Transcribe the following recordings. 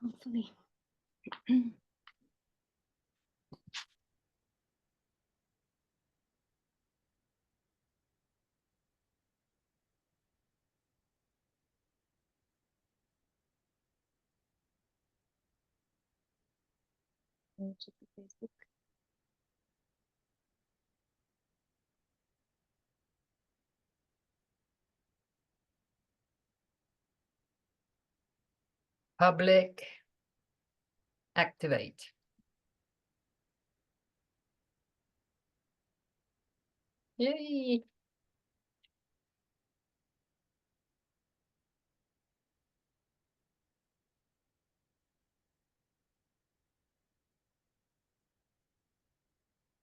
Hopefully. Check the Facebook. Public. Activate. Yay.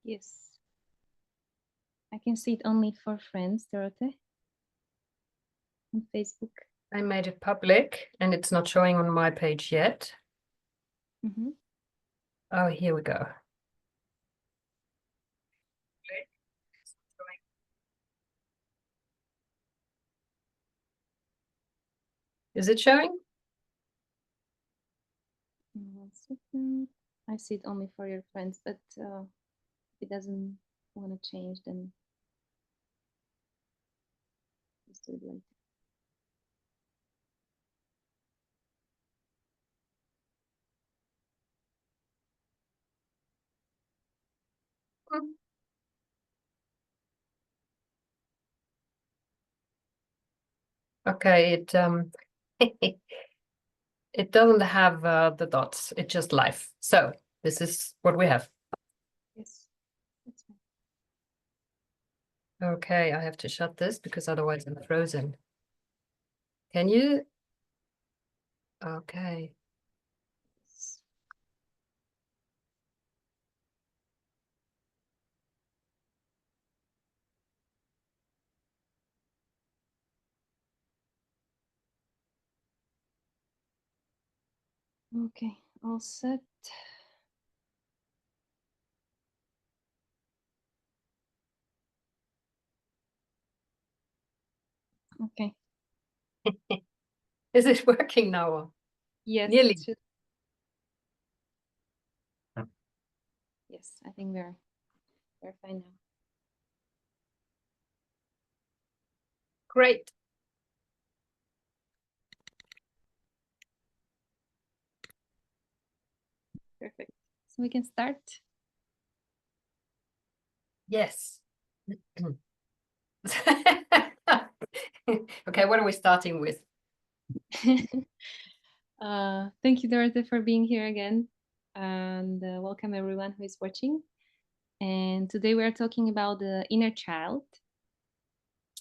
Yes. I can see it only for friends, Dorothy, on Facebook. I made it public and it's not showing on my page yet. Mm-hmm. Oh, here we go. Is it showing? 1 second. I see it only for your friends, but if it doesn't want to change, then just do it later. Okay, it doesn't have the dots. It's just live. So this is what we have. Yes, that's fine. Okay, I have to shut this because otherwise I'm frozen. Can you? Okay. Okay, all set. Okay. Is it working now? Yes. Nearly. Yes, I think we're fine now. Great. Perfect. So we can start. Yes. Okay, what are we starting with? Thank you, Dorothy, for being here again. And welcome everyone who is watching. And today we are talking about the inner child.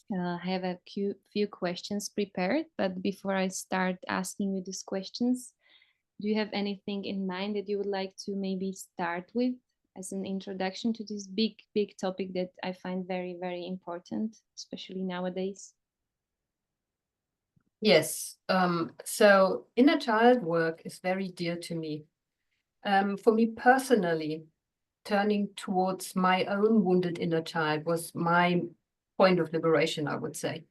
I have a few questions prepared, but before I start asking you these questions, do you have anything in mind that you would like to maybe start with as an introduction to this big topic that I find very, very important, especially nowadays? Yes. So inner child work is very dear to me. For me personally, turning towards my own wounded inner child was my point of liberation, I would say.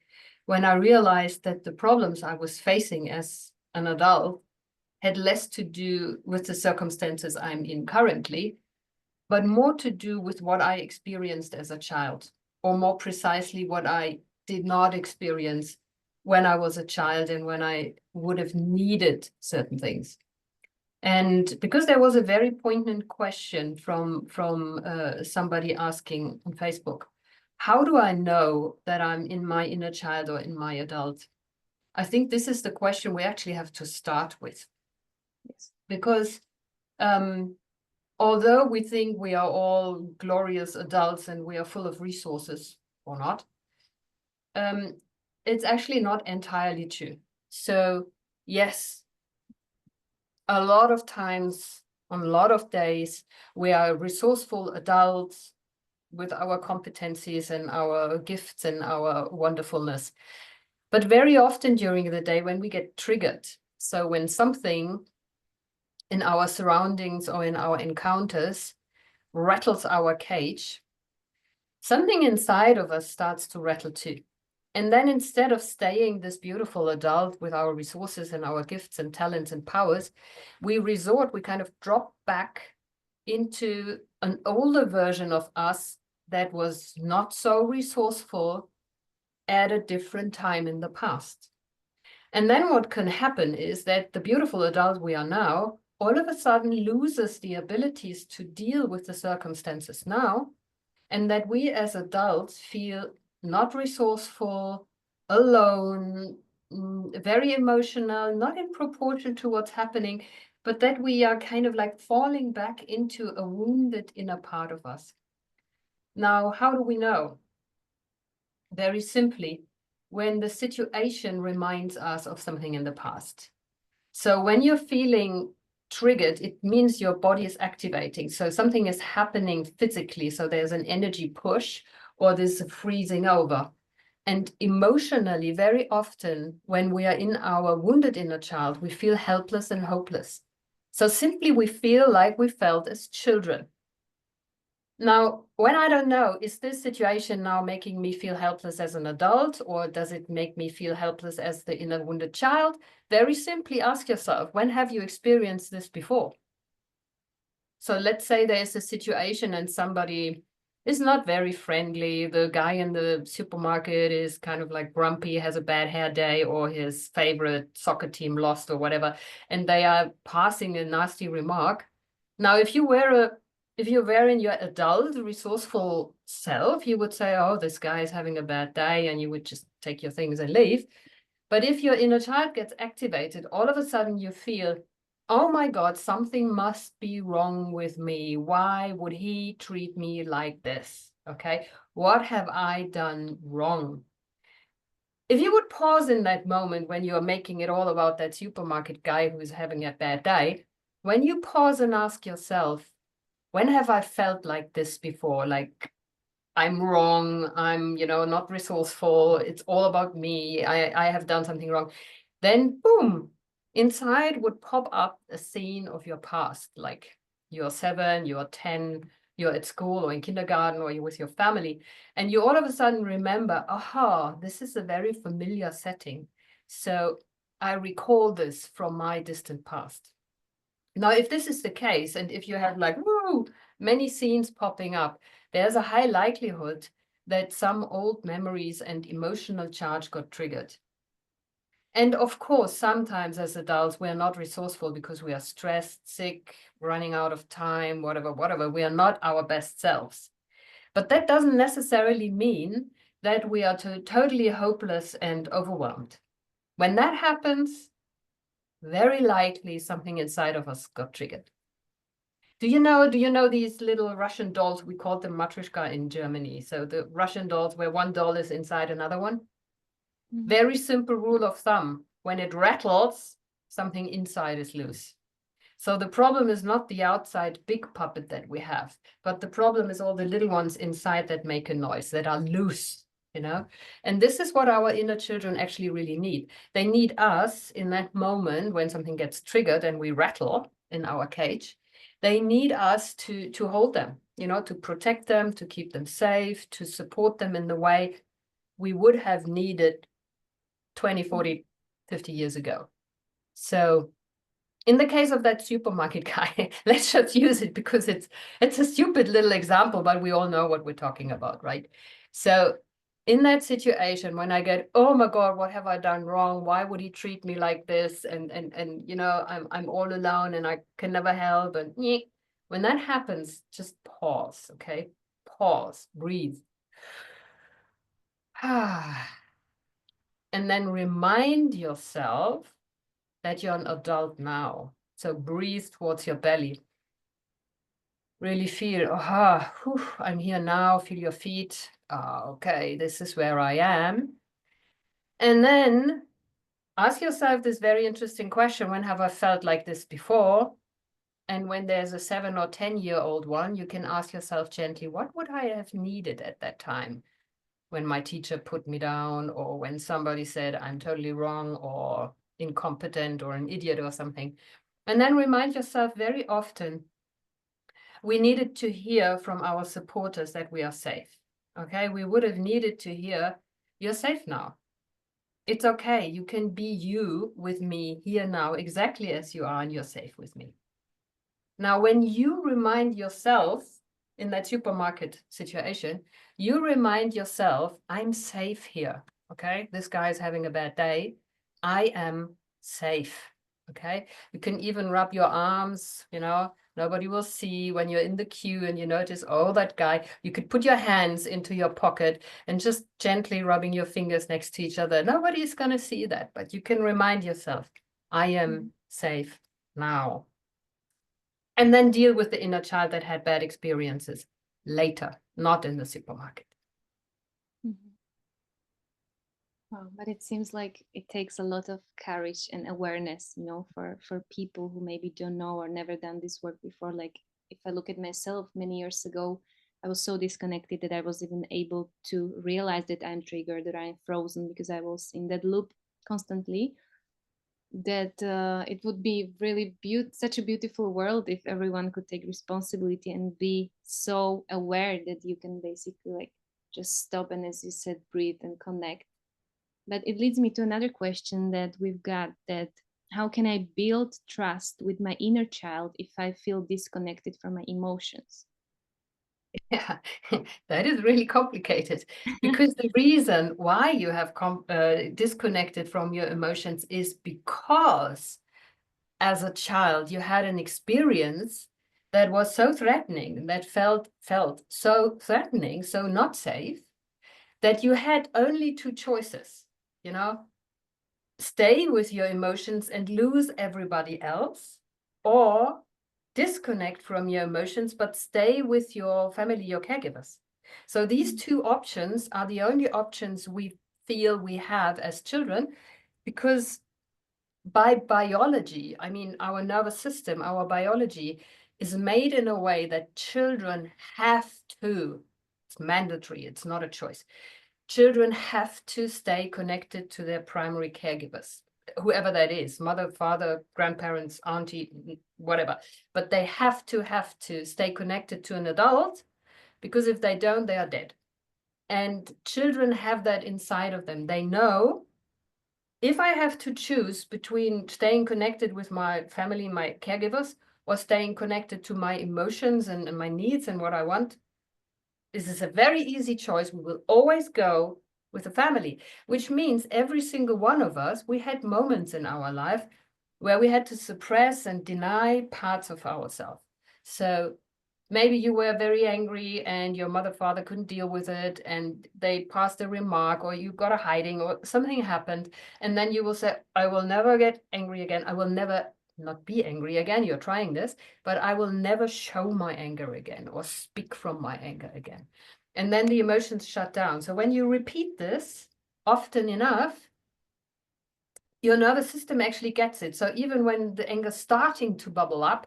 When I realized that the problems I was facing as an adult had less to do with the circumstances I'm in currently, but more to do with what I experienced as a child, or more precisely, what I did not experience when I was a child and when I would have needed certain things. And because there was a very poignant question from somebody asking on Facebook, how do I know that I'm in my inner child or in my adult? I think this is the question we actually have to start with. Yes. Because although we think we are all glorious adults and we are full of resources or not, it's actually not entirely true. So yes, a lot of times, on a lot of days, we are resourceful adults with our competencies and our gifts and our wonderfulness. But very often during the day when we get triggered, so when something in our surroundings or in our encounters rattles our cage, something inside of us starts to rattle too. And then instead of staying this beautiful adult with our resources and our gifts and talents and powers, we kind of drop back into an older version of us that was not so resourceful at a different time in the past. And then what can happen is that the beautiful adult we are now all of a sudden loses the abilities to deal with the circumstances now, and that we as adults feel not resourceful, alone, very emotional, not in proportion to what's happening, but that we are kind of like falling back into a wounded inner part of us. Now, how do we know? Very simply, when the situation reminds us of something in the past. So when you're feeling triggered, it means your body is activating. So something is happening physically. So there's an energy push or there's a freezing over. And emotionally, very often when we are in our wounded inner child, we feel helpless and hopeless. So simply we feel like we felt as children. Now, when I don't know, is this situation now making me feel helpless as an adult, or does it make me feel helpless as the inner wounded child? Very simply ask yourself, when have you experienced this before? So let's say there's a situation and somebody is not very friendly. The guy in the supermarket is kind of like grumpy, has a bad hair day, or his favorite soccer team lost or whatever, and they are passing a nasty remark. Now, if you're in your adult, resourceful self, you would say, oh, this guy is having a bad day, and you would just take your things and leave. But if your inner child gets activated, all of a sudden you feel, oh my God, something must be wrong with me. Why would he treat me like this? Okay, what have I done wrong? If you would pause in that moment when you're making it all about that supermarket guy who's having a bad day, when you pause and ask yourself, when have I felt like this before? Like, I'm wrong, I'm, not resourceful, it's all about me, I have done something wrong. Then boom, inside would pop up a scene of your past, like you're 7, you're 10, you're at school or in kindergarten, or you're with your family, and you all of a sudden remember, aha, this is a very familiar setting. So I recall this from my distant past. Now, if this is the case, and if you have like, woo, many scenes popping up, there's a high likelihood that some old memories and emotional charge got triggered. And of course, sometimes as adults, we are not resourceful because we are stressed, sick, running out of time, whatever. We are not our best selves. But that doesn't necessarily mean that we are totally hopeless and overwhelmed. When that happens, very likely something inside of us got triggered. Do you know these little Russian dolls? We called them matryoshka in Germany. So the Russian dolls where one doll is inside another one. Mm-hmm. Very simple rule of thumb. When it rattles, something inside is loose. So the problem is not the outside big puppet that we have, but the problem is all the little ones inside that make a noise, that are loose, And this is what our inner children actually really need. They need us in that moment when something gets triggered and we rattle in our cage. They need us to hold them, to protect them, to keep them safe, to support them in the way we would have needed 20, 40, 50 years ago. So in the case of that supermarket guy, let's just use it because it's a stupid little example, but we all know what we're talking about, right? So in that situation, when I get, oh my God, what have I done wrong? Why would he treat me like this? And I'm all alone and I can never help. And when that happens, just pause, okay? Pause, breathe. And then remind yourself that you're an adult now. So breathe towards your belly. Really feel, I'm here now, feel your feet. Okay, this is where I am. And then ask yourself this very interesting question, when have I felt like this before? And when there's a 7 or 10-year-old one, you can ask yourself gently, what would I have needed at that time? When my teacher put me down, or when somebody said I'm totally wrong or incompetent or an idiot or something. And then remind yourself, very often we needed to hear from our supporters that we are safe. Okay, we would have needed to hear You're safe now. It's okay. You can be you with me here now, exactly as you are, and you're safe with me. Now, when you remind yourself in that supermarket situation, you remind yourself, I'm safe here. Okay. This guy is having a bad day. I am safe. Okay. You can even rub your arms, nobody will see when you're in the queue and you notice, oh, that guy. You could put your hands into your pocket and just gently rubbing your fingers next to each other. Nobody's going to see that, but you can remind yourself, I am safe now. And then deal with the inner child that had bad experiences later, not in the supermarket. Mhm. Wow, but it seems like it takes a lot of courage and awareness, for people who maybe don't know or never done this work before. Like if I look at myself many years ago, I was so disconnected that I was even able to realize that I'm triggered, that I'm frozen because I was in that loop constantly. That it would be really such a beautiful world if everyone could take responsibility and be so aware that you can basically like just stop and, as you said, breathe and connect. But it leads me to another question that we've got, that how can I build trust with my inner child if I feel disconnected from my emotions? Yeah, that is really complicated, because the reason why you have disconnected from your emotions is because as a child you had an experience that was so threatening, that felt so threatening, so not safe, that you had only two choices, stay with your emotions and lose everybody else, or disconnect from your emotions but stay with your family, your caregivers. So these two options are the only options we feel we have as children, because by biology, I mean, our nervous system, our biology is made in a way that children have to, it's mandatory, it's not a choice. Children have to stay connected to their primary caregivers, whoever that is, mother, father, grandparents, auntie, whatever. But they have to stay connected to an adult, because if they don't, they are dead. And children have that inside of them. They know, if I have to choose between staying connected with my family, my caregivers, or staying connected to my emotions and my needs and what I want, this is a very easy choice. We will always go with the family, which means every single one of us, we had moments in our life where we had to suppress and deny parts of ourselves. So maybe you were very angry and your mother, father couldn't deal with it and they passed a remark, or you got a hiding, or something happened. And then you will say, I will never get angry again. I will never not be angry again. You're trying this, but I will never show my anger again or speak from my anger again. And then the emotions shut down. So when you repeat this often enough, your nervous system actually gets it. So even when the anger is starting to bubble up,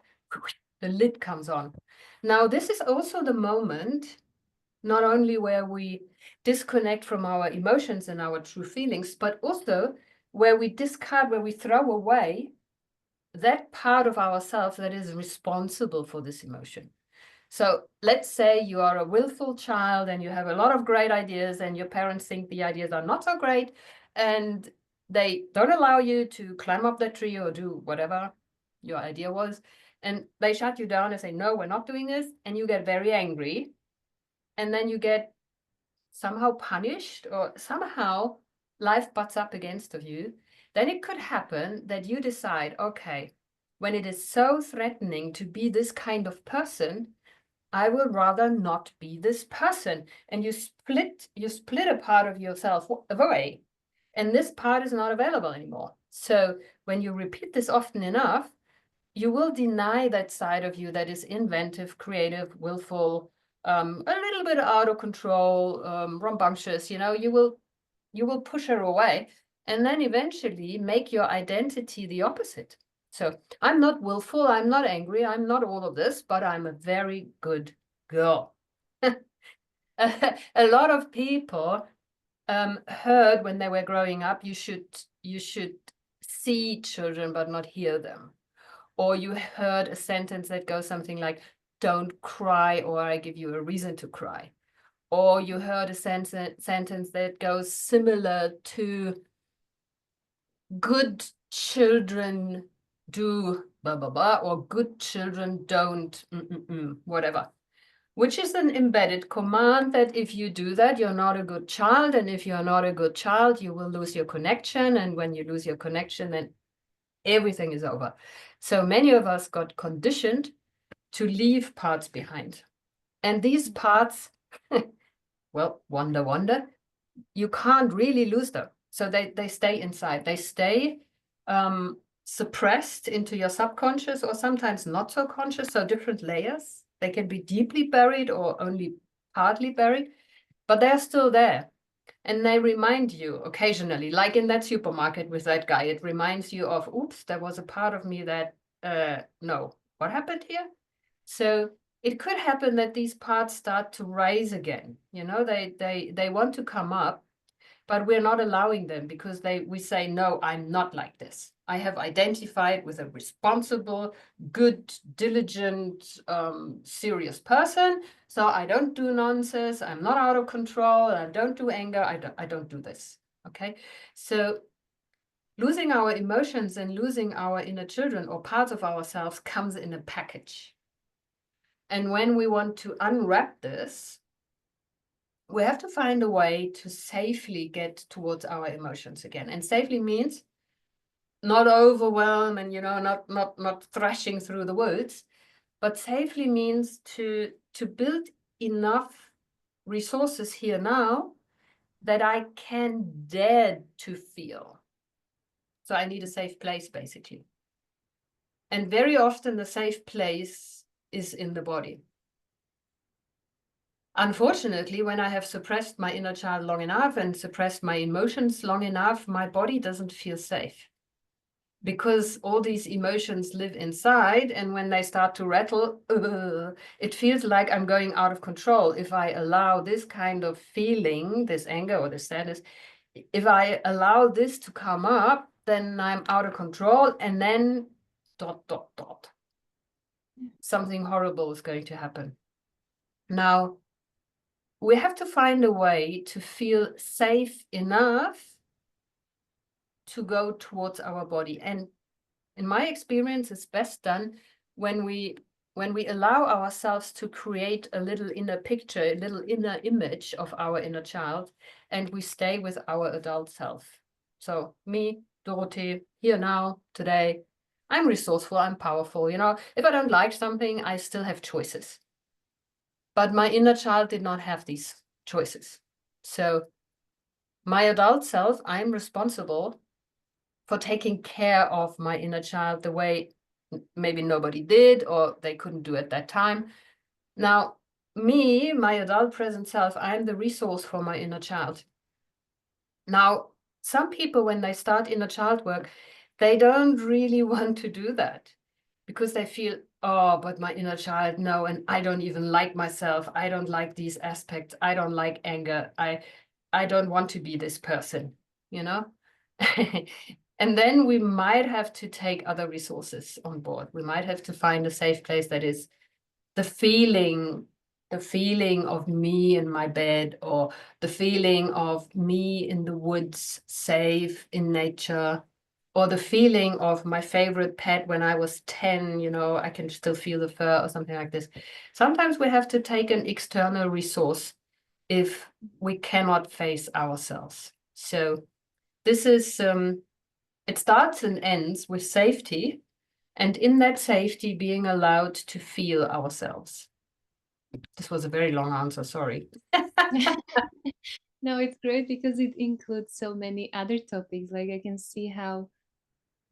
the lid comes on. Now, this is also the moment, not only where we disconnect from our emotions and our true feelings, but also where we discard, where we throw away that part of ourselves that is responsible for this emotion. So let's say you are a willful child and you have a lot of great ideas and your parents think the ideas are not so great and they don't allow you to climb up that tree or do whatever your idea was. And they shut you down and say, no, we're not doing this. And you get very angry. And then you get somehow punished, or somehow life butts up against of you. Then it could happen that you decide, okay, when it is so threatening to be this kind of person, I will rather not be this person. And you split a part of yourself away. And this part is not available anymore. So when you repeat this often enough, you will deny that side of you that is inventive, creative, willful, a little bit out of control, rambunctious. You will push her away, and then eventually make your identity the opposite. So I'm not willful, I'm not angry, I'm not all of this, but I'm a very good girl. A lot of people heard when they were growing up, you should see children but not hear them. Or you heard a sentence that goes something like, don't cry or I give you a reason to cry. or you heard a sentence that goes similar to good children do blah, blah, blah, or good children don't, whatever. Which is an embedded command that if you do that, you're not a good child. And if you're not a good child, you will lose your connection. And when you lose your connection, then everything is over. So many of us got conditioned to leave parts behind. And these parts, well, wonder, you can't really lose them. So they stay inside. They stay suppressed into your subconscious, or sometimes not so conscious, so different layers. They can be deeply buried or only partly buried, but they're still there. And they remind you occasionally, like in that supermarket with that guy, it reminds you of, oops, there was a part of me that, no, what happened here? So it could happen that these parts start to rise again. You know, they want to come up, but we're not allowing them because we say, no, I'm not like this. I have identified with a responsible, good, diligent, serious person. So I don't do nonsense. I'm not out of control. I don't do anger. I don't do this. Okay. So losing our emotions and losing our inner children or parts of ourselves comes in a package. And when we want to unwrap this, we have to find a way to safely get towards our emotions again. And safely means not overwhelm and, not thrashing through the woods, but safely means to build enough resources here now that I can dare to feel. So I need a safe place, basically. And very often the safe place is in the body. Unfortunately, when I have suppressed my inner child long enough and suppressed my emotions long enough, my body doesn't feel safe because all these emotions live inside. And when they start to rattle, it feels like I'm going out of control. If I allow this kind of feeling, this anger or this sadness, if I allow this to come up, then I'm out of control. And then ... something horrible is going to happen. Now, we have to find a way to feel safe enough to go towards our body. And in my experience, it's best done when we allow ourselves to create a little inner picture, a little inner image of our inner child, and we stay with our adult self. So me, Dorothee, here now, today, I'm resourceful, I'm powerful. If I don't like something, I still have choices. But my inner child did not have these choices. So my adult self, I'm responsible for taking care of my inner child the way maybe nobody did or they couldn't do at that time. Now, me, my adult present self, I'm the resource for my inner child. Now, some people, when they start inner child work, they don't really want to do that because they feel, oh, but my inner child, no, and I don't even like myself. I don't like these aspects. I don't like anger. I don't want to be this person, you know? And then we might have to take other resources on board. We might have to find a safe place that is the feeling of me in my bed, or the feeling of me in the woods, safe in nature, or the feeling of my favorite pet when I was 10, I can still feel the fur or something like this. Sometimes we have to take an external resource if we cannot face ourselves. So this is, it starts and ends with safety, and in that safety, being allowed to feel ourselves. This was a very long answer, sorry. No, it's great because it includes so many other topics. Like I can see how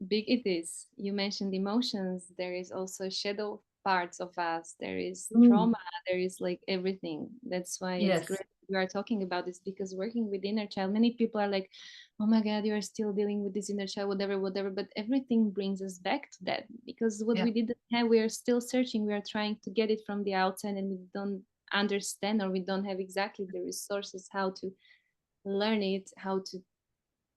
big it is. You mentioned emotions. There is also shadow parts of us. There is trauma. There is like everything. That's why it's Yes. great we are talking about this, because working with inner child, many people are like, oh my God, you are still dealing with this inner child, whatever, whatever. But everything brings us back to that, because what Yeah. we didn't have, we are still searching. We are trying to get it from the outside, and we don't understand, or we don't have exactly the resources how to learn it, how to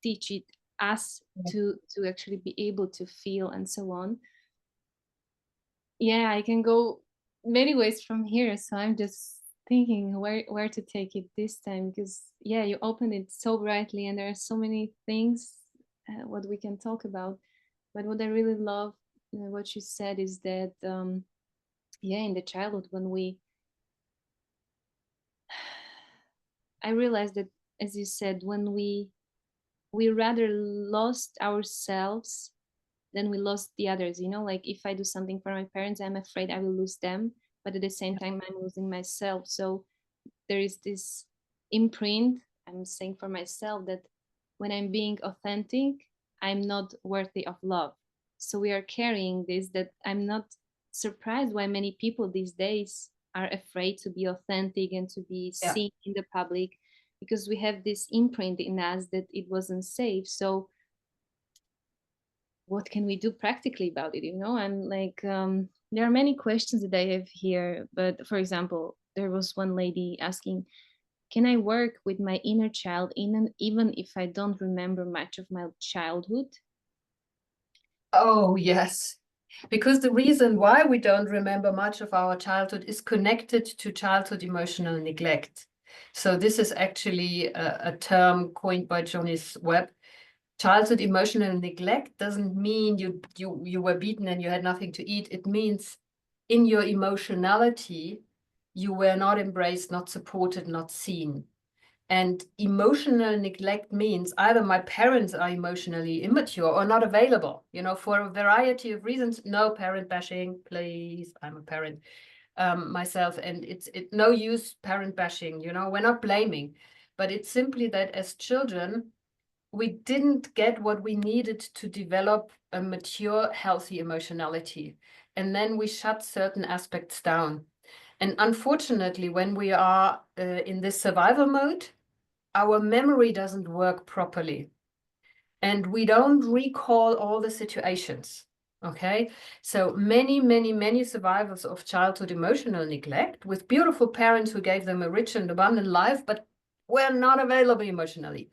teach it us to actually be able to feel and so on. Yeah, I can go many ways from here, so I'm just thinking where to take it this time, because yeah, you opened it so brightly and there are so many things what we can talk about. But what I really love what you said is that yeah, in the childhood when I realized that, as you said, when we rather lost ourselves than we lost the others. You know, like if I do something for my parents, I'm afraid I will lose them, but at the same time I'm losing myself. So there is this imprint, I'm saying for myself, that when I'm being authentic, I'm not worthy of love. So we are carrying this, that I'm not surprised why many people these days are afraid to be authentic and to be Yeah. seen in the public, because we have this imprint in us that it wasn't safe. So what can we do practically about it? You know, I'm like, there are many questions that I have here, but for example, there was one lady asking, can I work with my inner child even if I don't remember much of my childhood? Oh, yes. Because the reason why we don't remember much of our childhood is connected to childhood emotional neglect. So this is actually a term coined by Johnny's Webb. Childhood emotional neglect doesn't mean you were beaten and you had nothing to eat. It means in your emotionality, you were not embraced, not supported, not seen. And emotional neglect means either my parents are emotionally immature or not available, for a variety of reasons. No parent bashing, please. I'm a parent myself, and it's no use parent bashing. We're not blaming, but it's simply that as children, we didn't get what we needed to develop a mature, healthy emotionality. And then we shut certain aspects down. And unfortunately, when we are in this survival mode, our memory doesn't work properly and we don't recall all the situations. Okay, so many survivors of childhood emotional neglect with beautiful parents who gave them a rich and abundant life, but were not available emotionally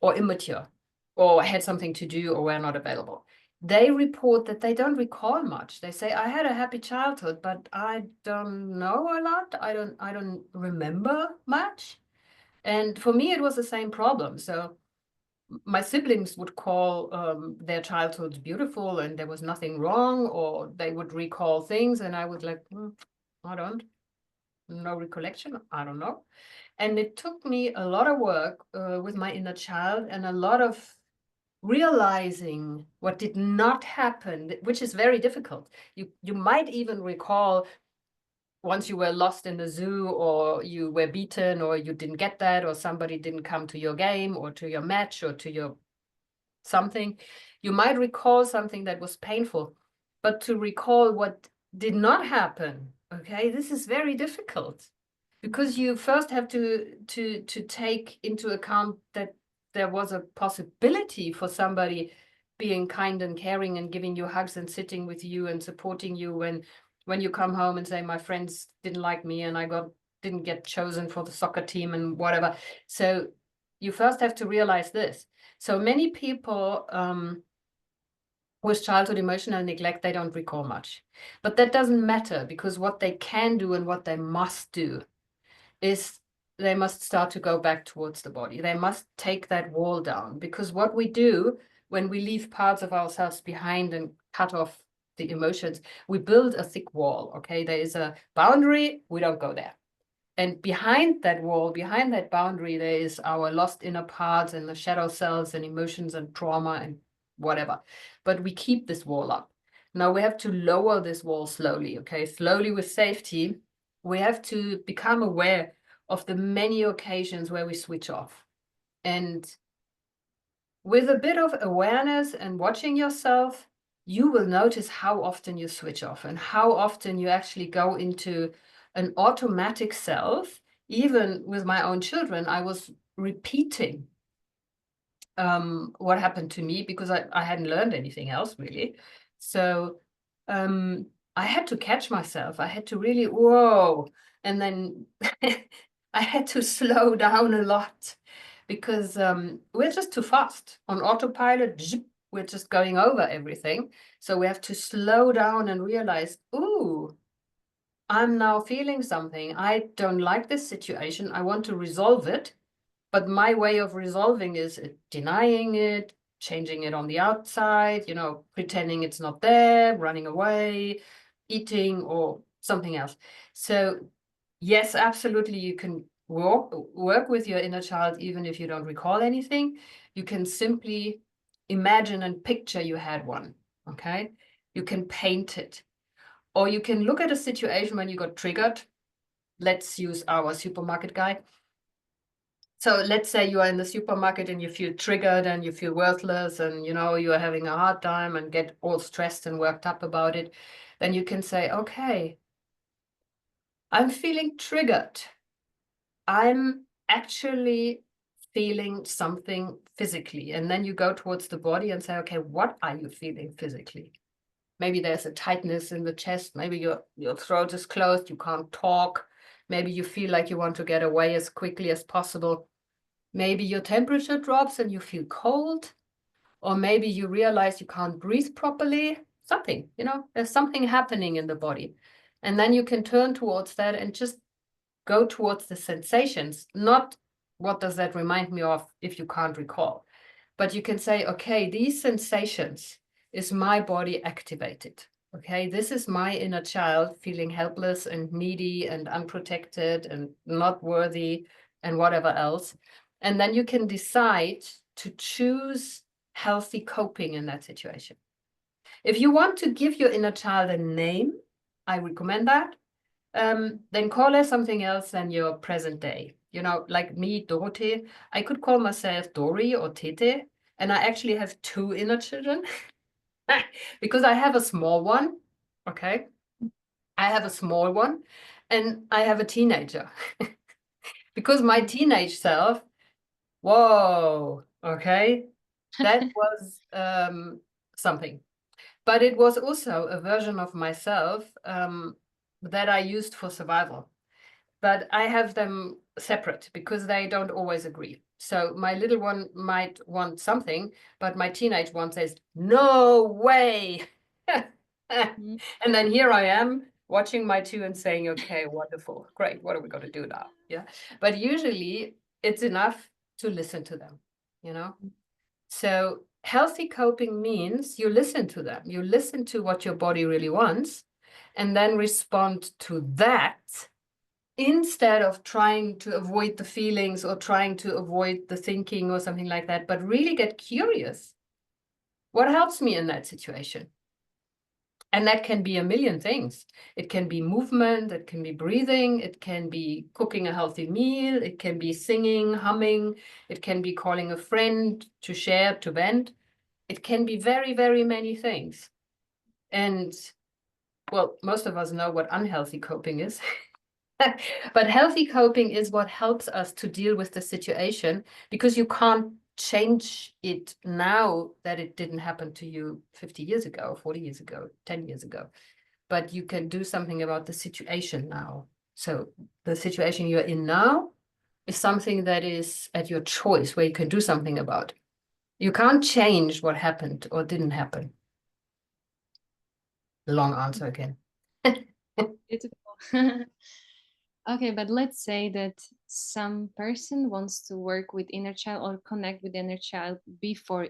or immature or had something to do or were not available. They report that they don't recall much. They say, I had a happy childhood, but I don't know a lot. I don't remember much. And for me, it was the same problem. So my siblings would call their childhood beautiful and there was nothing wrong, or they would recall things and I would like, I don't, no recollection, I don't know. And it took me a lot of work with my inner child and a lot of realizing what did not happen, which is very difficult. You might even recall once you were lost in the zoo, or you were beaten, or you didn't get that, or somebody didn't come to your game or to your match or to your something, you might recall something that was painful, but to recall what did not happen, okay, this is very difficult, because you first have to take into account that there was a possibility for somebody being kind and caring and giving you hugs and sitting with you and supporting you when you come home and say, my friends didn't like me and didn't get chosen for the soccer team and whatever. So you first have to realize this. So many people with childhood emotional neglect, they don't recall much. But that doesn't matter, because what they can do and what they must do is they must start to go back towards the body. They must take that wall down, because what we do when we leave parts of ourselves behind and cut off the emotions, we build a thick wall, okay? There is a boundary, we don't go there. And behind that wall, behind that boundary, there is our lost inner parts and the shadow selves and emotions and trauma and whatever. But we keep this wall up. Now we have to lower this wall slowly, okay? Slowly with safety. We have to become aware of the many occasions where we switch off. And with a bit of awareness and watching yourself, you will notice how often you switch off and how often you actually go into an automatic self. Even with my own children, I was repeating what happened to me, because I hadn't learned anything else really. So I had to catch myself. I had to really, whoa. And then I had to slow down a lot, because we're just too fast on autopilot. We're just going over everything. So we have to slow down and realize, ooh, I'm now feeling something. I don't like this situation. I want to resolve it. But my way of resolving is denying it, changing it on the outside, pretending it's not there, running away, eating, or something else. So yes, absolutely, you can work with your inner child even if you don't recall anything. You can simply imagine and picture you had one, okay? You can paint it. Or you can look at a situation when you got triggered. Let's use our supermarket guy. So let's say you are in the supermarket and you feel triggered and you feel worthless and you are having a hard time and get all stressed and worked up about it. Then you can say, okay, I'm feeling triggered. I'm actually feeling something physically. And then you go towards the body and say, okay, what are you feeling physically? Maybe there's a tightness in the chest. Maybe your throat is closed. You can't talk. Maybe you feel like you want to get away as quickly as possible. Maybe your temperature drops and you feel cold, or maybe you realize you can't breathe properly. Something, there's something happening in the body. And then you can turn towards that and just go towards the sensations, not what does that remind me of if you can't recall. But you can say, okay, these sensations is my body activated. Okay, this is my inner child feeling helpless and needy and unprotected and not worthy and whatever else. And then you can decide to choose healthy coping in that situation. If you want to give your inner child a name, I recommend that. Then call her something else than your present day. Like me, Dorothee, I could call myself Dori or Tete, and I actually have two inner children because I have a small one. Okay. I have a small one and I have a teenager because my teenage self, whoa, okay, that was something. But it was also a version of myself that I used for survival. But I have them separate because they don't always agree. So my little one might want something, but my teenage one says, no way. And then here I am watching my two and saying, okay, wonderful, great. What are we going to do now? Yeah. But usually it's enough to listen to them, you know? So healthy coping means you listen to them, you listen to what your body really wants, and then respond to that instead of trying to avoid the feelings or trying to avoid the thinking or something like that, but really get curious. What helps me in that situation? And that can be a million things. It can be movement, it can be breathing, it can be cooking a healthy meal, it can be singing, humming, it can be calling a friend to share, to vent. It can be very, very many things. And well, most of us know what unhealthy coping is. But healthy coping is what helps us to deal with the situation, because you can't change it now that it didn't happen to you 50 years ago, 40 years ago, 10 years ago. But you can do something about the situation now. So the situation you're in now is something that is at your choice, where you can do something about. You can't change what happened or didn't happen. Long answer again. Beautiful. Okay, but let's say that some person wants to work with inner child or connect with inner child before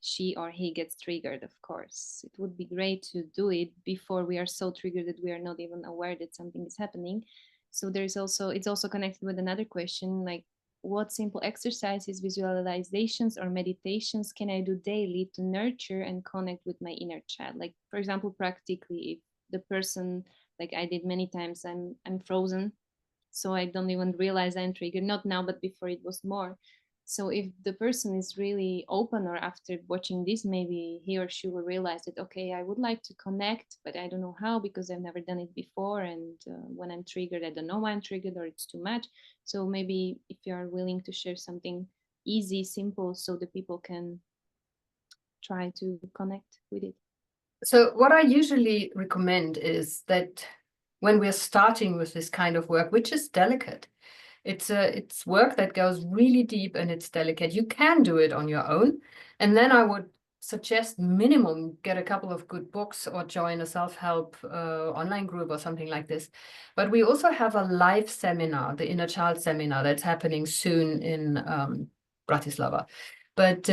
she or he gets triggered, of course. It would be great to do it before we are so triggered that we are not even aware that something is happening. So it's also connected with another question, like what simple exercises, visualizations, or meditations can I do daily to nurture and connect with my inner child? Like, for example, practically, if the person, like I did many times, I'm frozen, so I don't even realize I'm triggered. Not now, but before it was more. So if the person is really open, or after watching this, maybe he or she will realize that, okay, I would like to connect, but I don't know how because I've never done it before. And when I'm triggered, I don't know why I'm triggered, or it's too much. So maybe if you are willing to share something easy, simple, so the people can try to connect with it. So what I usually recommend is that when we're starting with this kind of work, which is delicate, it's work that goes really deep and it's delicate. You can do it on your own. And then I would suggest minimum get a couple of good books or join a self-help online group or something like this. But we also have a live seminar, the InnerChild seminar, that's happening soon in Bratislava. But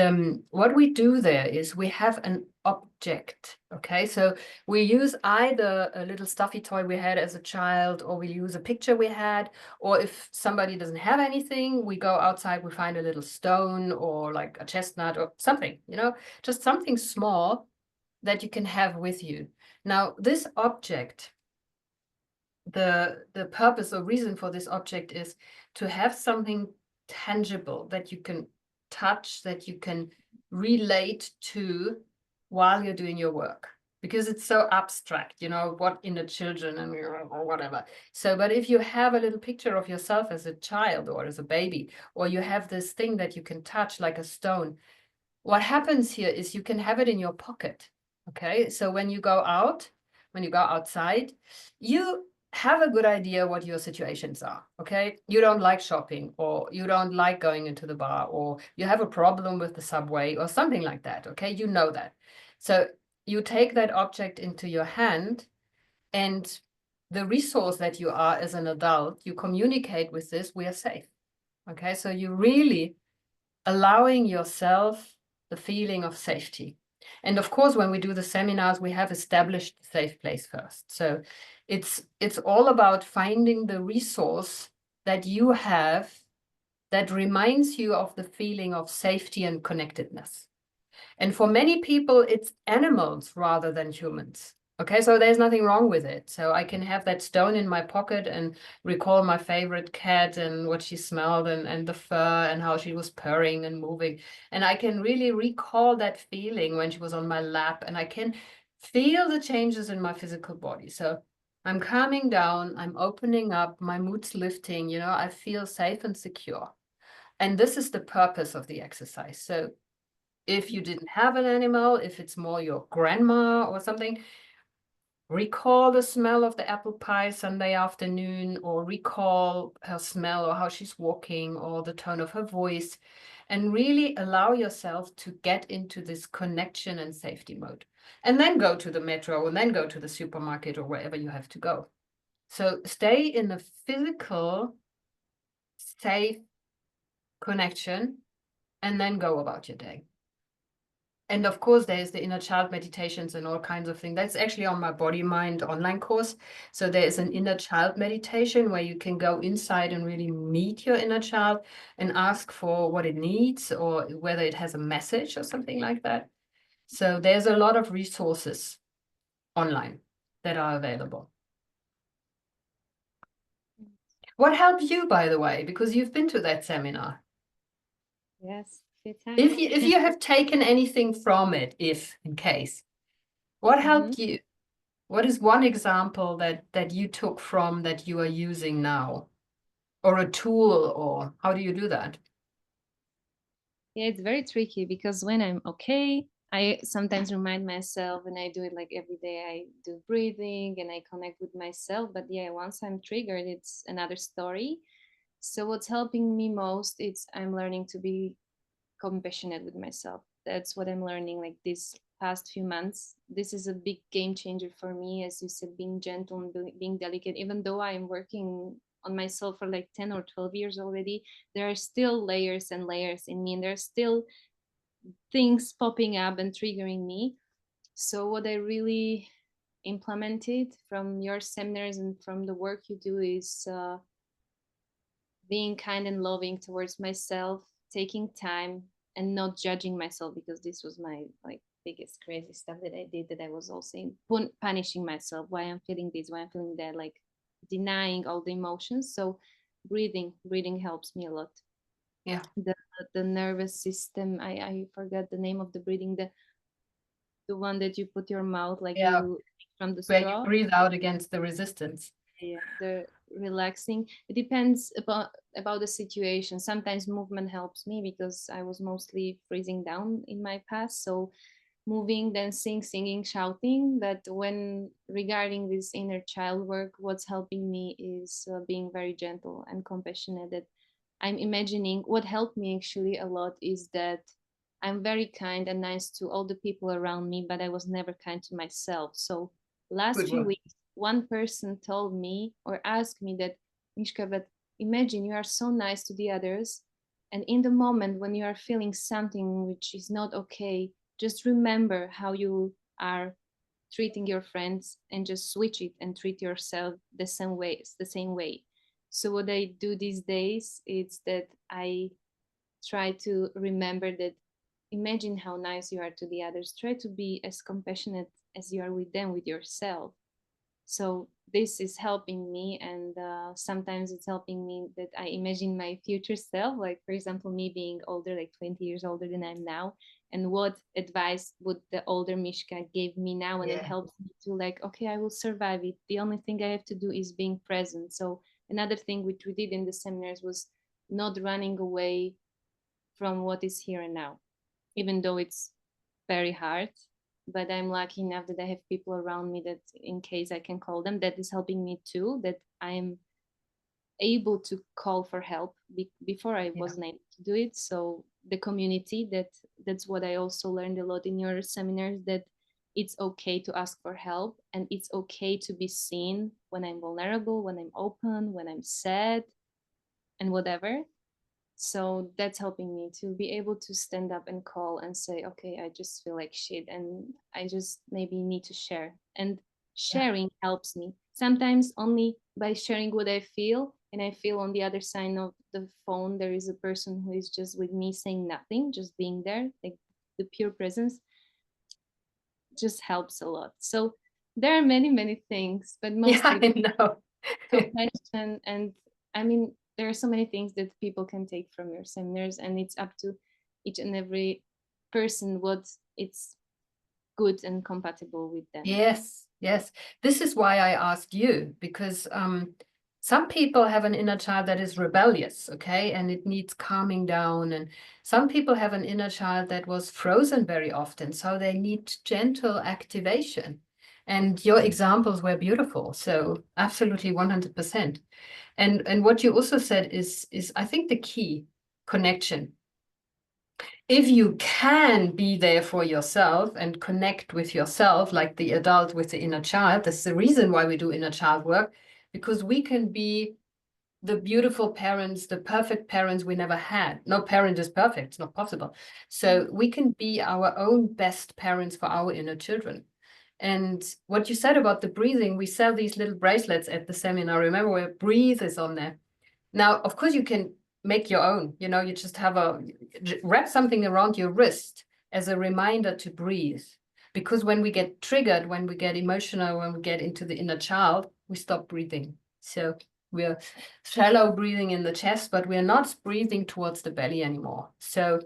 what we do there is we have an object, okay? So we use either a little stuffy toy we had as a child, or we use a picture we had, or if somebody doesn't have anything, we go outside, we find a little stone or like a chestnut or something, just something small that you can have with you. Now, this object, the purpose or reason for this object is to have something tangible that you can touch, that you can relate to while you're doing your work, because it's so abstract, what inner children and or whatever. So, but if you have a little picture of yourself as a child or as a baby, or you have this thing that you can touch like a stone, what happens here is you can have it in your pocket. Okay, so when you go outside, you have a good idea what your situations are. Okay, you don't like shopping, or you don't like going into the bar, or you have a problem with the subway or something like that. Okay, you know that. So you take that object into your hand, and the resource that you are as an adult, you communicate with this, we are safe. Okay, so you really allowing yourself the feeling of safety. And of course, when we do the seminars, we have established the safe place first. So it's all about finding the resource that you have that reminds you of the feeling of safety and connectedness. And for many people, it's animals rather than humans. Okay, so there's nothing wrong with it. So I can have that stone in my pocket and recall my favorite cat and what she smelled, and the fur and how she was purring and moving. And I can really recall that feeling when she was on my lap, and I can feel the changes in my physical body. So I'm calming down, I'm opening up, my mood's lifting, I feel safe and secure. And this is the purpose of the exercise. So if you didn't have an animal, if it's more your grandma or something, recall the smell of the apple pie Sunday afternoon, or recall her smell or how she's walking or the tone of her voice, and really allow yourself to get into this connection and safety mode. And then go to the metro, and then go to the supermarket or wherever you have to go. So stay in a physical, safe connection, and then go about your day. And of course, there's the inner child meditations and all kinds of things. That's actually on my Body Mind online course. So there is an inner child meditation where you can go inside and really meet your inner child and ask for what it needs, or whether it has a message or something like that. So there's a lot of resources online that are available. What helped you, by the way, because you've been to that seminar? Yes, a few times. If you have taken anything from it, if in case, what helped you? What is one example that you took from that you are using now, or a tool, or how do you do that? Yeah, it's very tricky because when I'm okay, I sometimes remind myself, and I do it like every day. I do breathing and I connect with myself. But yeah, once I'm triggered, it's another story. So what's helping me most is I'm learning to be compassionate with myself. That's what I'm learning like this past few months. This is a big game changer for me, as you said, being gentle and being delicate. Even though I'm working on myself for like 10 or 12 years already, there are still layers and layers in me, and there's still things popping up and triggering me. So what I really implemented from your seminars and from the work you do is being kind and loving towards myself, taking time and not judging myself, because this was my like biggest crazy stuff that I did, that I was also punishing myself, why I'm feeling this, why I'm feeling that, like denying all the emotions. So breathing helps me a lot. Yeah. The nervous system, I forgot the name of the breathing, the one that you put your mouth like Yeah, you from the where you straw. breathe out against the resistance. Yeah, the relaxing. It depends about the situation. Sometimes movement helps me because I was mostly freezing down in my past. So moving, dancing, singing, shouting. That when regarding this inner child work, what's helping me is being very gentle and compassionate. That I'm imagining what helped me actually a lot is that I'm very kind and nice to all the people around me, but I was never kind to myself. So last Good few one. weeks, one person told me or asked me that, Mishka, but imagine you are so nice to the others. And in the moment when you are feeling something which is not okay, just remember how you are treating your friends and just switch it and treat yourself the same way. So what I do these days is that I try to remember that, imagine how nice you are to the others, try to be as compassionate as you are with them, with yourself. So this is helping me, and sometimes it's helping me that I imagine my future self, like for example me being older, like 20 years older than I'm now, and what advice would the older Mishka give me now, and it Yeah. helps me to like, okay, I will survive it, the only thing I have to do is being present. So another thing which we did in the seminars was not running away from what is here and now, even though it's very hard. But I'm lucky enough that I have people around me that, in case I can call them, that is helping me too, that I'm able to call for help. Before I Yeah. wasn't able to do it. So the community, that's what I also learned a lot in your seminars, that it's okay to ask for help, and it's okay to be seen when I'm vulnerable, when I'm open, when I'm sad, and whatever. So that's helping me to be able to stand up and call and say, okay, I just feel like shit and I just maybe need to share. And Yeah. sharing helps me sometimes only by sharing what I feel, and I feel on the other side of the phone there is a person who is just with me saying nothing, just being there, like the pure presence just helps a lot. So there are many things, but Yeah, mostly I know. compassion. And I mean, there are so many things that people can take from your seminars, and it's up to each and every person what it's good and compatible with them. Yes, yes. This is why I asked you, because some people have an inner child that is rebellious, okay, and it needs calming down. And some people have an inner child that was frozen very often, so they need gentle activation. And your examples were beautiful, so absolutely 100%. And what you also said is I think the key connection. If you can be there for yourself and connect with yourself, like the adult with the inner child, that's the reason why we do inner child work, because we can be the beautiful parents, the perfect parents we never had. No parent is perfect, it's not possible. So we can be our own best parents for our inner children. And what you said about the breathing, we sell these little bracelets at the seminar. Remember where breathe is on there. Now, of course, you can make your own. You just have wrap something around your wrist as a reminder to breathe. Because when we get triggered, when we get emotional, when we get into the inner child, we stop breathing. So we're shallow breathing in the chest, but we're not breathing towards the belly anymore. So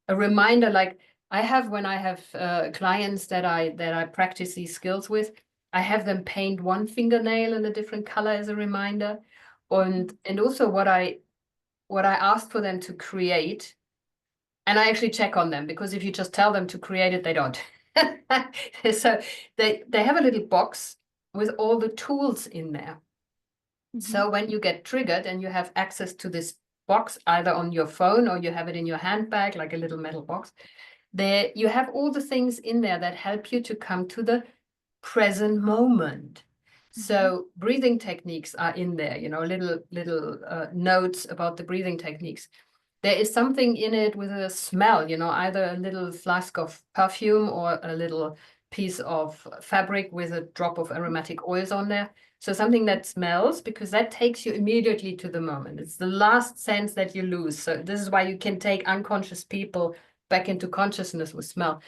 a reminder, like I have when I have clients that I practice these skills with, I have them paint one fingernail in a different color as a reminder. And also what I ask for them to create, and I actually check on them, because if you just tell them to create it, they don't. So they have a little box with all the tools in there. Mm-hmm. So when you get triggered and you have access to this box, either on your phone or you have it in your handbag, like a little metal box, there you have all the things in there that help you to come to the present moment. Mm-hmm. So breathing techniques are in there, little notes about the breathing techniques. There is something in it with a smell, either a little flask of perfume or a little piece of fabric with a drop of aromatic oils on there. So something that smells, because that takes you immediately to the moment. It's the last sense that you lose. So this is why you can take unconscious people back into consciousness with smell.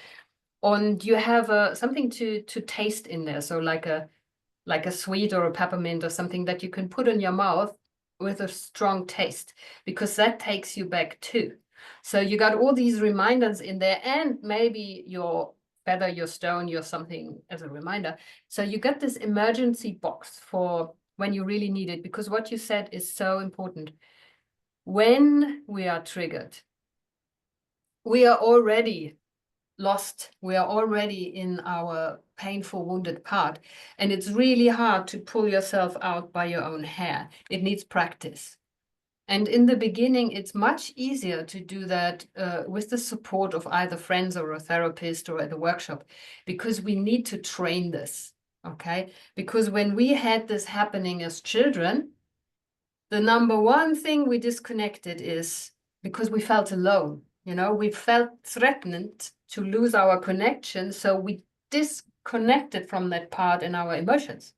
And you have something to taste in there. So like a sweet or a peppermint or something that you can put in your mouth with a strong taste, because that takes you back too. So you got all these reminders in there, and maybe your feather, your stone, your something as a reminder. So you got this emergency box for when you really need it, because what you said is so important. When we are triggered, we are already lost. We are already in our painful, wounded part. And it's really hard to pull yourself out by your own hair. It needs practice. And in the beginning, it's much easier to do that with the support of either friends or a therapist or at a workshop, because we need to train this, okay? Because when we had this happening as children, the number one thing we disconnected is because we felt alone. You know, we felt threatened to lose our connection, so we disconnected from that part in our emotions.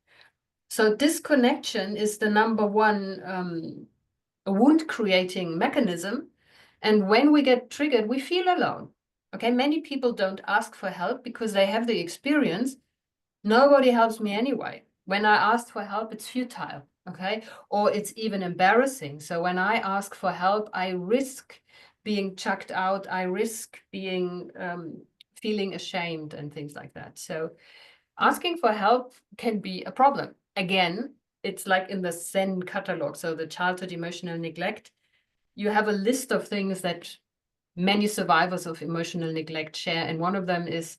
So disconnection is the number one wound creating mechanism. And when we get triggered, we feel alone. Okay, many people don't ask for help because they have the experience. Nobody helps me anyway. When I ask for help, it's futile. Okay, or it's even embarrassing. So when I ask for help, I risk being chucked out. I risk being feeling ashamed and things like that. So asking for help can be a problem. Again, it's like in the Zen catalog, so the childhood emotional neglect. You have a list of things that many survivors of emotional neglect share, and one of them is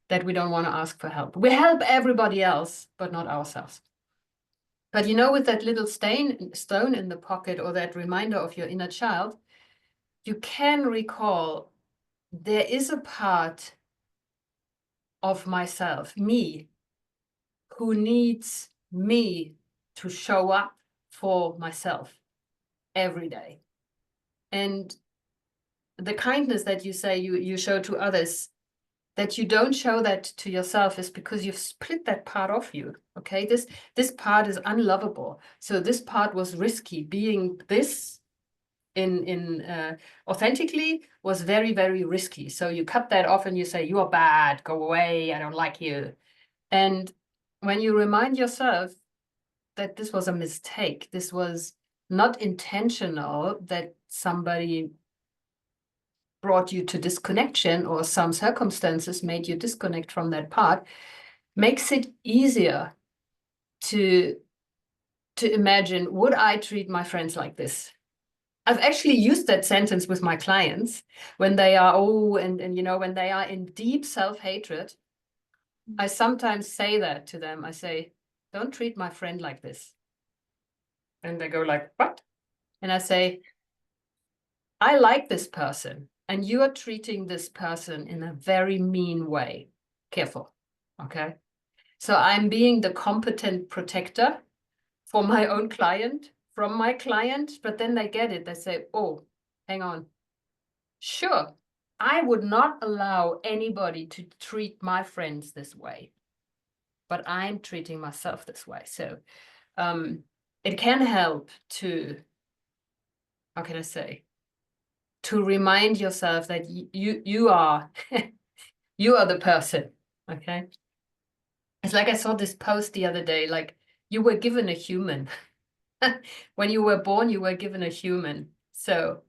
that we don't want to ask for help. We help everybody else, but not ourselves. But you know, with that little stone in the pocket, or that reminder of your inner child, you can recall there is a part of myself, me, who needs me to show up for myself every day. And the kindness that you say you show to others, that you don't show that to yourself, is because you've split that part of you. Okay, this part is unlovable. So this part was risky. Being this in authentically was very, very risky. So you cut that off and you say, you are bad, go away, I don't like you. And when you remind yourself that this was a mistake, this was not intentional, that somebody brought you to disconnection or some circumstances made you disconnect from that part, makes it easier to imagine, would I treat my friends like this? I've actually used that sentence with my clients when they are, and you know, when they are in deep self-hatred. I sometimes say that to them. I say, don't treat my friend like this. And they go like, what? And I say, I like this person, and you are treating this person in a very mean way. Careful, okay? So I'm being the competent protector for my own client, from my client, but then they get it. They say, oh, hang on. Sure, I would not allow anybody to treat my friends this way, but I'm treating myself this way. So it can help to, how can I say, to remind yourself that you are you are the person. Okay, it's like I saw this post the other day, like you were given a human. When you were born, you were given a human. So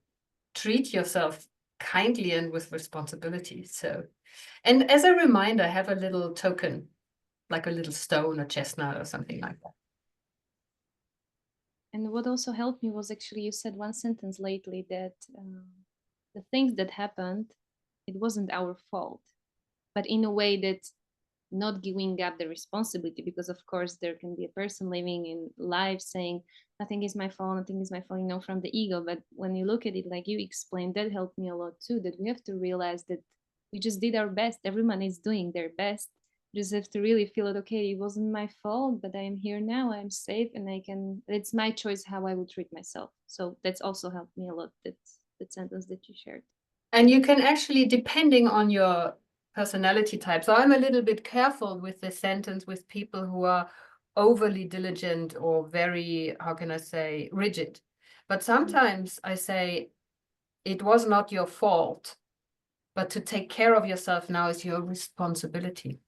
treat yourself kindly and with responsibility. So, and as a reminder, have a little token, like a little stone or chestnut or something like that. And what also helped me was actually you said one sentence lately that the things that happened, it wasn't our fault, but in a way that not giving up the responsibility, because of course there can be a person living in life saying nothing is my fault, nothing is my fault, you know, from the ego. But when you look at it like you explained, that helped me a lot too, that we have to realize that we just did our best, everyone is doing their best. Just have to really feel it, okay, it wasn't my fault, but I am here now, I'm safe, and I can, it's my choice how I will treat myself. So that's also helped me a lot, that sentence that you shared. And you can actually, depending on your personality type. So I'm a little bit careful with this sentence with people who are overly diligent or very, how can I say, rigid. But sometimes I say, it was not your fault, but to take care of yourself now is your responsibility.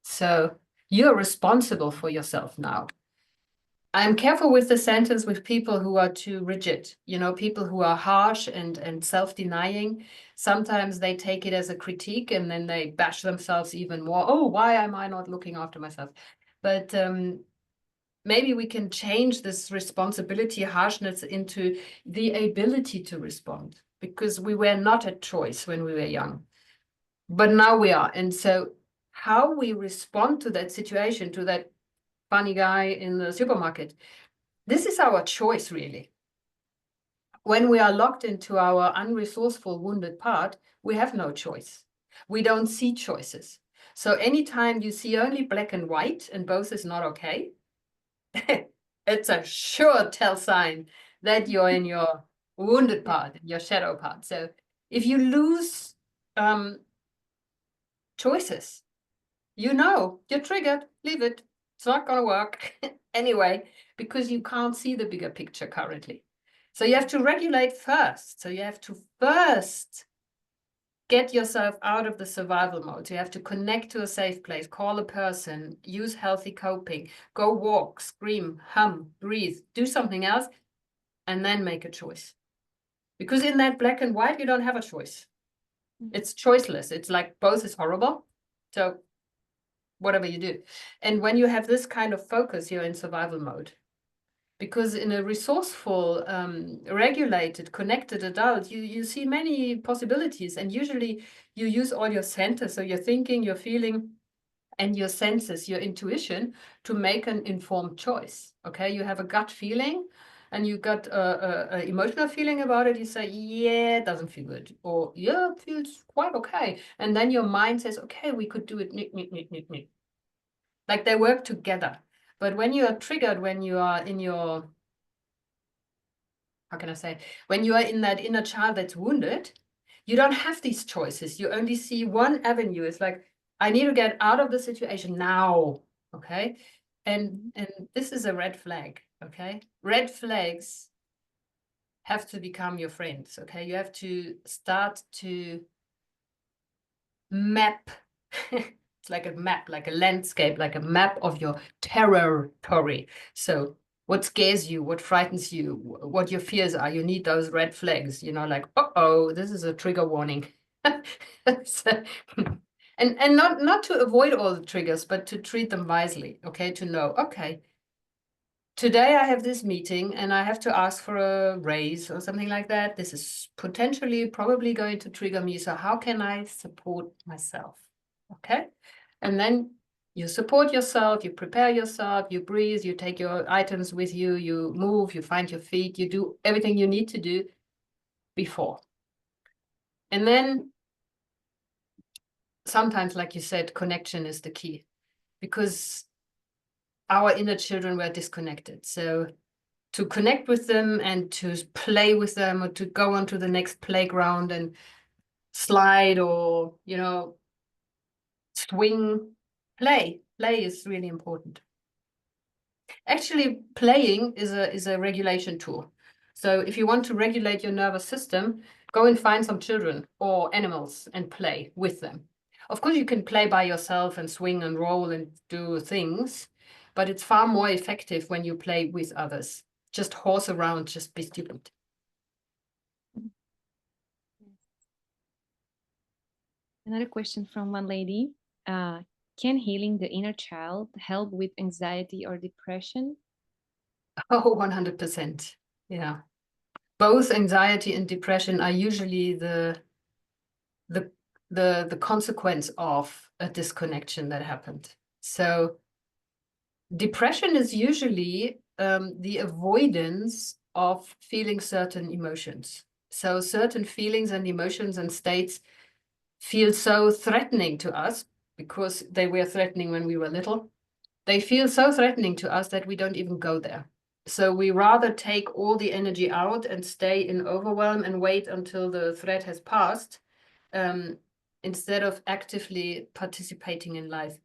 So you're responsible for yourself now. I'm careful with the sentence with people who are too rigid, you know, people who are harsh and self-denying. Sometimes they take it as a critique and then they bash themselves even more. Oh, why am I not looking after myself? But maybe we can change this responsibility harshness into the ability to respond, because we were not a choice when we were young, but now we are. And so how we respond to that situation, to that funny guy in the supermarket, this is our choice, really. when we are locked into our unresourceful, wounded part, we have no choice. We don't see choices. So anytime you see only black and white and both is not okay, it's a sure tell sign that you're in your wounded part, your shadow part. So if you lose choices, you're triggered, leave it. It's not going to work anyway, because you can't see the bigger picture currently. So you have to regulate first. So you have to first get yourself out of the survival mode. So you have to connect to a safe place, call a person, use healthy coping, go walk, scream, hum, breathe, do something else, and then make a choice. Because in that black and white, you don't have a choice. It's choiceless. It's like both is horrible. So whatever you do. And when you have this kind of focus, you're in survival mode. Because in a resourceful, regulated, connected adult, you see many possibilities. And usually you use all your centers. So your thinking, your feeling, and your senses, your intuition, to make an informed choice. Okay, you have a gut feeling and you got a emotional feeling about it. You say, yeah, it doesn't feel good, or yeah, it feels quite okay. And then your mind says, okay, we could do it. Like they work together. But when you are triggered, when you are in your, how can I say, when you are in that inner child that's wounded, you don't have these choices. You only see one avenue. It's like, I need to get out of the situation now. Okay. And this is a red flag. Okay. Red flags have to become your friends. Okay. You have to start to map. It's like a map, like a landscape, like a map of your territory. So what scares you, what frightens you, what your fears are. You need those red flags, like, uh-oh, this is a trigger warning. So, and not to avoid all the triggers, but to treat them wisely, okay? To know, okay, today I have this meeting and I have to ask for a raise or something like that. This is potentially probably going to trigger me. So how can I support myself? Okay. And then you support yourself, you prepare yourself, you breathe, you take your items with you, you move, you find your feet, you do everything you need to do before. And then sometimes, like you said, connection is the key, because our inner children were disconnected. So to connect with them and to play with them, or to go on to the next playground and slide, or, swing, play is really important. Actually, playing is a regulation tool. So if you want to regulate your nervous system, go and find some children or animals and play with them. Of course, you can play by yourself and swing and roll and do things, but it's far more effective when you play with others. Just horse around, just be stupid. Another question from one lady. Can healing the inner child help with anxiety or depression? Oh, 100%. Yeah. Both anxiety and depression are usually the consequence of a disconnection that happened. So depression is usually the avoidance of feeling certain emotions. So certain feelings and emotions and states feel so threatening to us because they were threatening when we were little. They feel so threatening to us that we don't even go there. So we rather take all the energy out and stay in overwhelm and wait until the threat has passed, instead of actively participating in life.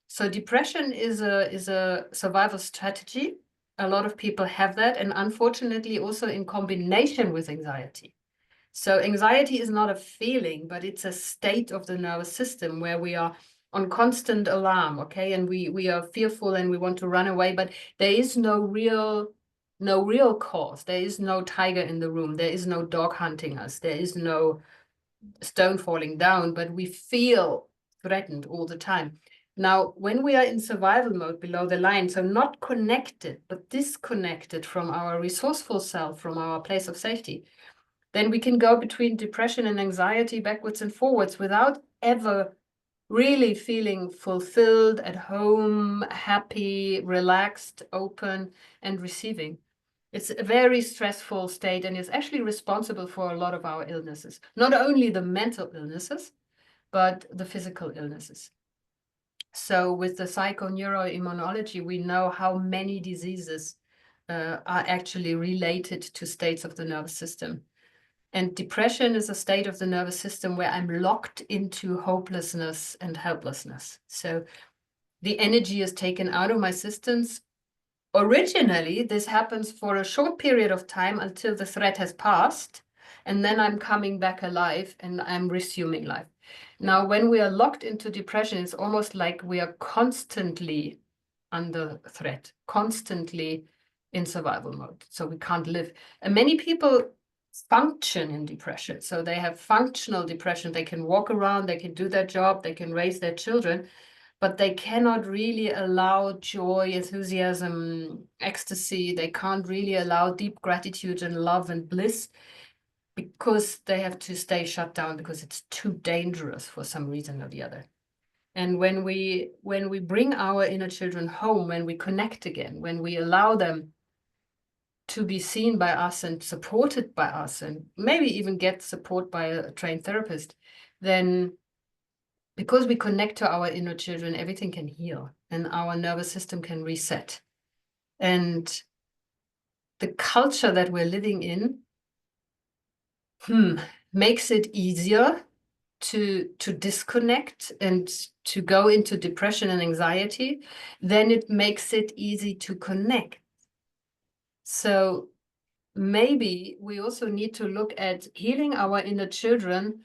So depression is a survival strategy. A lot of people have that, and unfortunately also in combination with anxiety. So anxiety is not a feeling, but it's a state of the nervous system where we are on constant alarm, okay? And we are fearful and we want to run away, but there is no real cause. There is no tiger in the room. There is no dog hunting us. There is no stone falling down, but we feel threatened all the time. Now, when we are in survival mode below the line, so not connected, but disconnected from our resourceful self, from our place of safety, then we can go between depression and anxiety backwards and forwards without ever really feeling fulfilled, at home, happy, relaxed, open, and receiving. It's a very stressful state, and it's actually responsible for a lot of our illnesses. Not only the mental illnesses, but the physical illnesses. So with the psychoneuroimmunology, we know how many diseases are actually related to states of the nervous system. And depression is a state of the nervous system where I'm locked into hopelessness and helplessness. So the energy is taken out of my systems. Originally, this happens for a short period of time until the threat has passed, and then I'm coming back alive and I'm resuming life. Now, when we are locked into depression, it's almost like we are constantly under threat, constantly in survival mode. So we can't live. And many people function in depression. So they have functional depression. They can walk around, they can do their job, they can raise their children, but they cannot really allow joy, enthusiasm, ecstasy. They can't really allow deep gratitude and love and bliss because they have to stay shut down because it's too dangerous for some reason or the other. And when we bring our inner children home, when we connect again, when we allow them to be seen by us and supported by us, and maybe even get support by a trained therapist, then because we connect to our inner children, everything can heal and our nervous system can reset. And the culture that we're living in makes it easier to disconnect and to go into depression and anxiety, then it makes it easy to connect. So maybe we also need to look at healing our inner children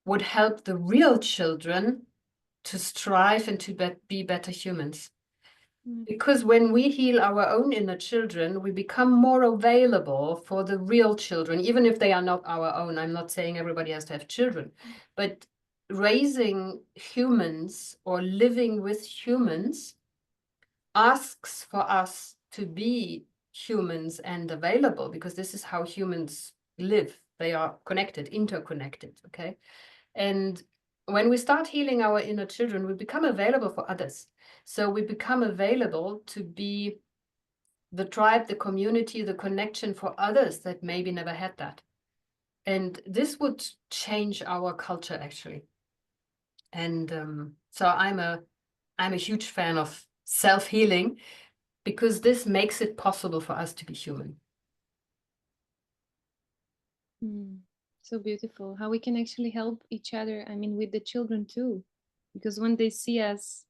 would help the real children to strive and to be better humans. Because when we heal our own inner children, we become more available for the real children, even if they are not our own. I'm not saying everybody has to have children, but raising humans or living with humans asks for us to be humans and available, because this is how humans live. They are connected, interconnected, okay? And when we start healing our inner children, we become available for others. So we become available to be the tribe, the community, the connection for others that maybe never had that. And this would change our culture, actually. And so I'm a huge fan of self-healing, because this makes it possible for us to be human. So beautiful how we can actually help each other. I mean, with the children too, because when they see us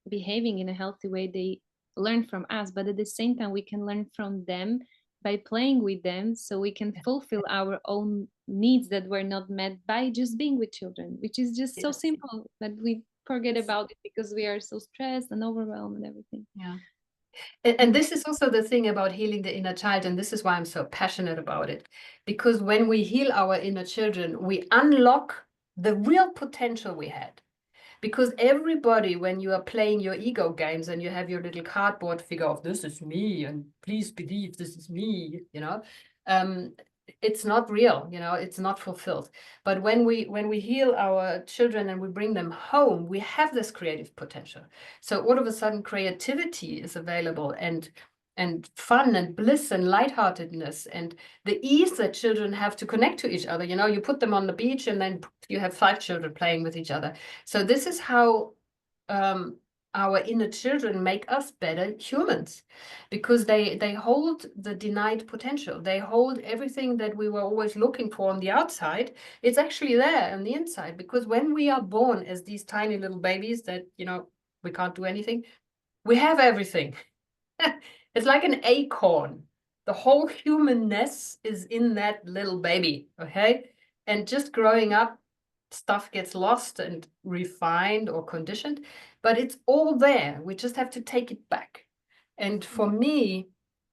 behaving in a healthy way, they learn from us, but at the same time, we can learn from them by playing with them, so we can fulfill our own needs that were not met by just being with children, which is just so simple that we forget about it because we are so stressed and overwhelmed and everything. Yeah. And this is also the thing about healing the inner child, and this is why I'm so passionate about it. Because when we heal our inner children, we unlock the real potential we had. Because everybody, when you are playing your ego games and you have your little cardboard figure of this is me, and please believe this is me, it's not real, it's not fulfilled. But when we heal our children and we bring them home, we have this creative potential. So all of a sudden creativity is available, and fun and bliss and lightheartedness and the ease that children have to connect to each other. You put them on the beach and then you have 5 children playing with each other. So this is how our inner children make us better humans, because they hold the denied potential. They hold everything that we were always looking for on the outside. It's actually there on the inside, because when we are born as these tiny little babies that, we can't do anything, we have everything. It's like an acorn. The whole humanness is in that little baby, okay? And just growing up, stuff gets lost and refined or conditioned, but it's all there. We just have to take it back. And for me,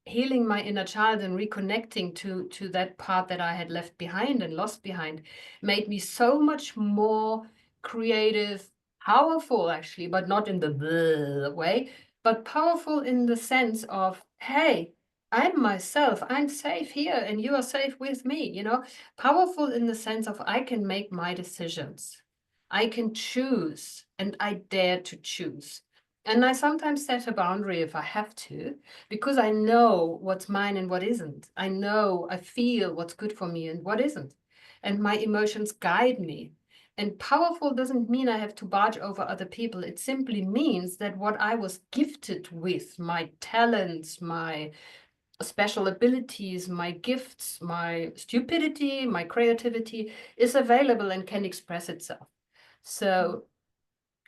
healing my inner child and reconnecting to that part that I had left behind and lost behind made me so much more creative, powerful, actually, but not in the way, but powerful in the sense of, hey, I'm myself, I'm safe here and you are safe with me, powerful in the sense of I can make my decisions. I can choose, and I dare to choose. And I sometimes set a boundary if I have to, because I know what's mine and what isn't. I know, I feel what's good for me and what isn't. And my emotions guide me. And powerful doesn't mean I have to barge over other people. It simply means that what I was gifted with, my talents, my special abilities, my gifts, my stupidity, my creativity, is available and can express itself. So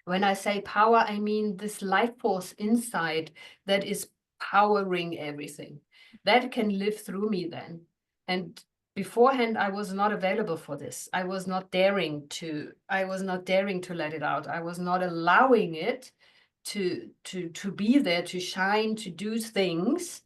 when I say power, I mean this life force inside that is powering everything. That can live through me then. And beforehand, I was not available for this. I was not daring to let it out. I was not allowing it to be there, to shine, to do things,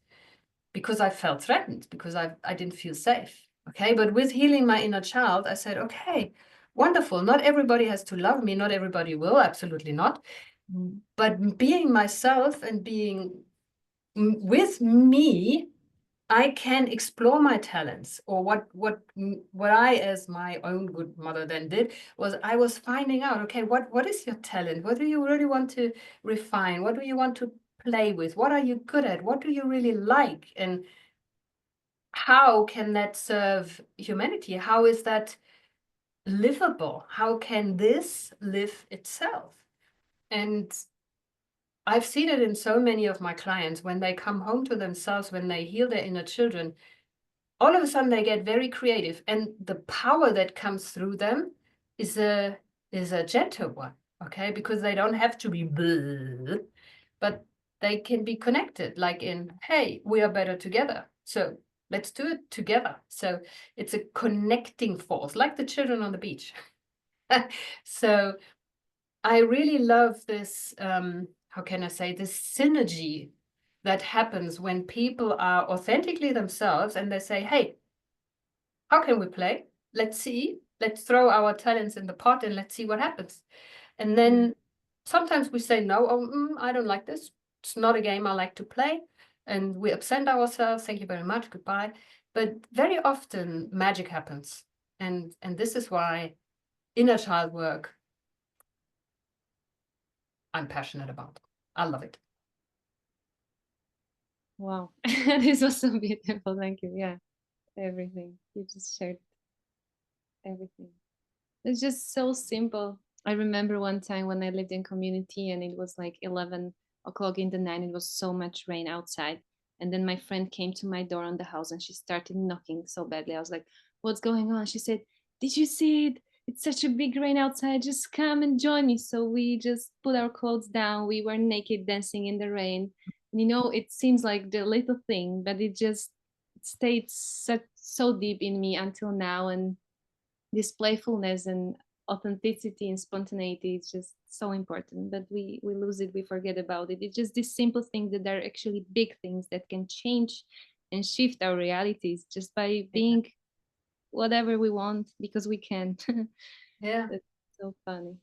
because I felt threatened, because I didn't feel safe. Okay. But with healing my inner child, I said, okay, wonderful. Not everybody has to love me. Not everybody will. Absolutely not. But being myself and being with me, I can explore my talents. Or what I, as my own good mother, then did was I was finding out, okay, what is your talent? What do you really want to refine? What do you want to play with? What are you good at? What do you really like? And how can that serve humanity? How is that livable? How can this live itself? And I've seen it in so many of my clients when they come home to themselves, when they heal their inner children, all of a sudden they get very creative, and the power that comes through them is a gentle one, okay? Because they don't have to be blah, but they can be connected, like in, hey, we are better together. So let's do it together. So it's a connecting force, like the children on the beach. So I really love this, how can I say, this synergy that happens when people are authentically themselves and they say, hey, how can we play? Let's see. Let's throw our talents in the pot and let's see what happens. And then sometimes we say, no, I don't like this. It's not a game I like to play. And we absent ourselves. Thank you very much. Goodbye. But very often magic happens. And this is why inner child work I'm passionate about. I love it. Wow. This was so beautiful. Thank you. Yeah. Everything. You just shared everything. It's just so simple. I remember one time when I lived in community and it was like 11 o'clock in the night. It was so much rain outside. And then my friend came to my door on the house and she started knocking so badly. I was like, what's going on? She said, did you see it? It's such a big rain outside. Just come and join me. So we just put our clothes down. We were naked dancing in the rain. And, you know, it seems like the little thing, but it just stayed so deep in me until now. And this playfulness and authenticity and spontaneity is just so important, but we lose it, we forget about it. It's just these simple things that are actually big things that can change and shift our realities just by being whatever we want, because we can. Yeah. That's so funny.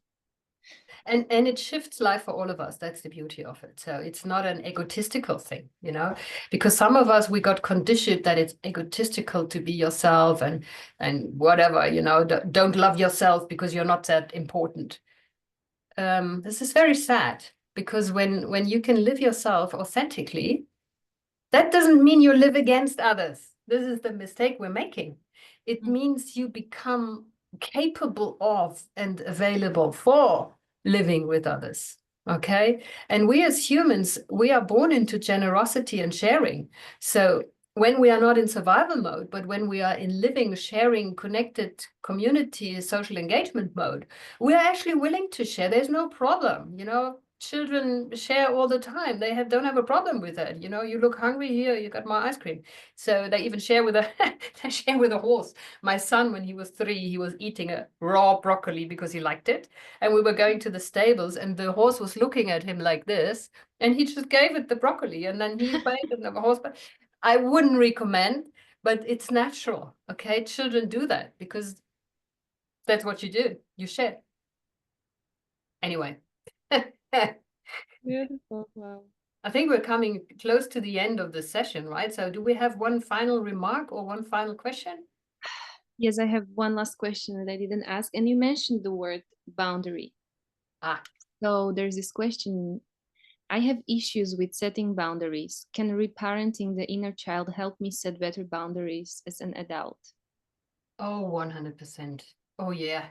And it shifts life for all of us. That's the beauty of it. So it's not an egotistical thing, because some of us, we got conditioned that it's egotistical to be yourself and whatever, don't love yourself because you're not that important. This is very sad, because when you can live yourself authentically, that doesn't mean you live against others. This is the mistake we're making. It means you become capable of and available for living with others. Okay. And we as humans, we are born into generosity and sharing. So when we are not in survival mode, but when we are in living, sharing, connected community, social engagement mode, we are actually willing to share. There's no problem. Children share all the time. They don't have a problem with that. You look hungry, here, you got my ice cream. So they even share with they share with a horse. My son, when he was 3, he was eating a raw broccoli because he liked it. And we were going to the stables and the horse was looking at him like this. And he just gave it the broccoli and then he played and the horse. I wouldn't recommend, but it's natural. Okay. Children do that because that's what you do. You share. Anyway. Beautiful. Wow. I think we're coming close to the end of the session, right? So do we have one final remark or one final question? Yes, I have one last question that I didn't ask, and you mentioned the word boundary. Ah, So there's this question, I have issues with setting boundaries. Can reparenting the inner child help me set better boundaries as an adult? Oh, 100%. Oh, yeah.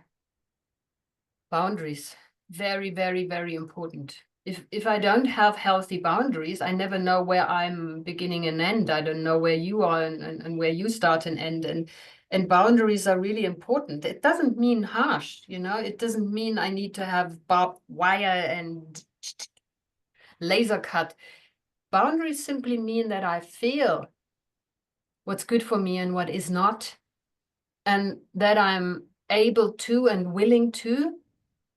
Boundaries. Very, very, very important. If I don't have healthy boundaries, I never know where I'm beginning and end. I don't know where you are and where you start and end. And boundaries are really important. It doesn't mean harsh, you know, it doesn't mean I need to have barbed wire and laser cut. Boundaries simply mean that I feel what's good for me and what is not, and that I'm able to and willing to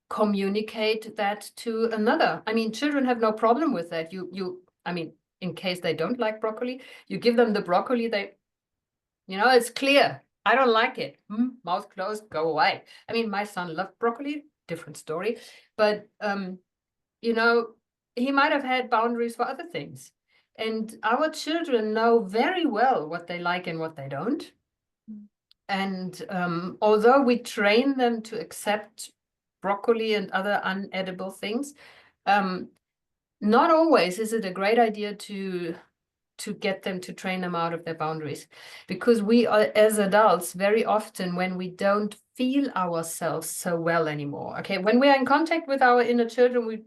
communicate that to another. I mean, children have no problem with that. I mean, in case they don't like broccoli, you give them the broccoli, it's clear. I don't like it. Mouth closed, go away. I mean, my son loved broccoli, different story. But, he might have had boundaries for other things. And our children know very well what they like and what they don't. And although we train them to accept broccoli and other unedible things, not always is it a great idea to get them, to train them out of their boundaries, because we are, as adults, very often when we don't feel ourselves so well anymore, okay, when we are in contact with our inner children, we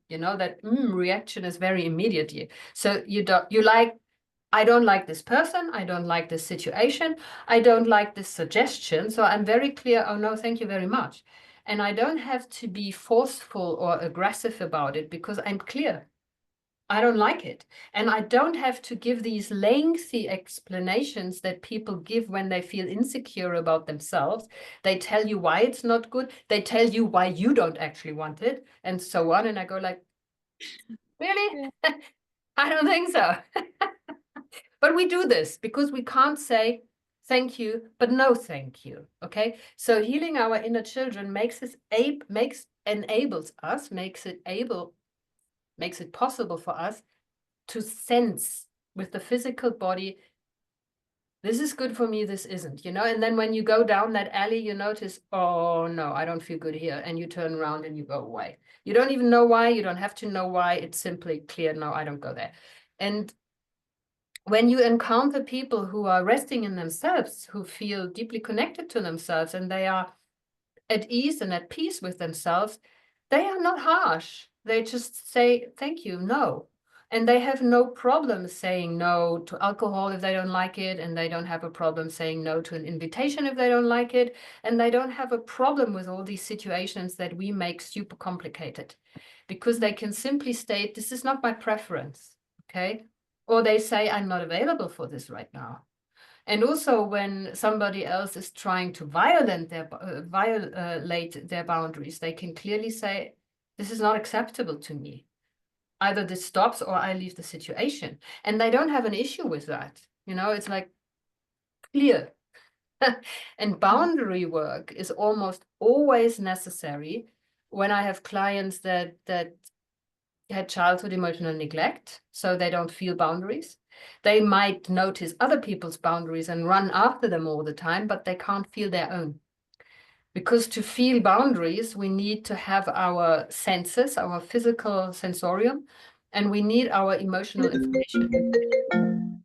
that reaction is very immediate. So I don't like this person, I don't like this situation, I don't like this suggestion. So I'm very clear, oh no, thank you very much. And I don't have to be forceful or aggressive about it because I'm clear. I don't like it. And I don't have to give these lengthy explanations that people give when they feel insecure about themselves. They tell you why it's not good. They tell you why you don't actually want it, and so on. And I go like, really? Yeah. I don't think so. But we do this because we can't say thank you, but no thank you. Okay. So healing our inner children makes it possible for us to sense with the physical body, this is good for me, this isn't, and then when you go down that alley, you notice, oh no, I don't feel good here. And you turn around and you go away. You don't even know why. You don't have to know why. It's simply clear. No, I don't go there. And when you encounter people who are resting in themselves, who feel deeply connected to themselves, and they are at ease and at peace with themselves, they are not harsh. They just say, thank you, no. And they have no problem saying no to alcohol if they don't like it. And they don't have a problem saying no to an invitation if they don't like it. And they don't have a problem with all these situations that we make super complicated, because they can simply state, this is not my preference, okay? Or they say, I'm not available for this right now. And also when somebody else is trying to violate their boundaries, they can clearly say, this is not acceptable to me. Either this stops or I leave the situation. And they don't have an issue with that. It's like clear. And boundary work is almost always necessary when I have clients that had childhood emotional neglect, so they don't feel boundaries. They might notice other people's boundaries and run after them all the time, but they can't feel their own. Because to feel boundaries, we need to have our senses, our physical sensorium, and we need our emotional information.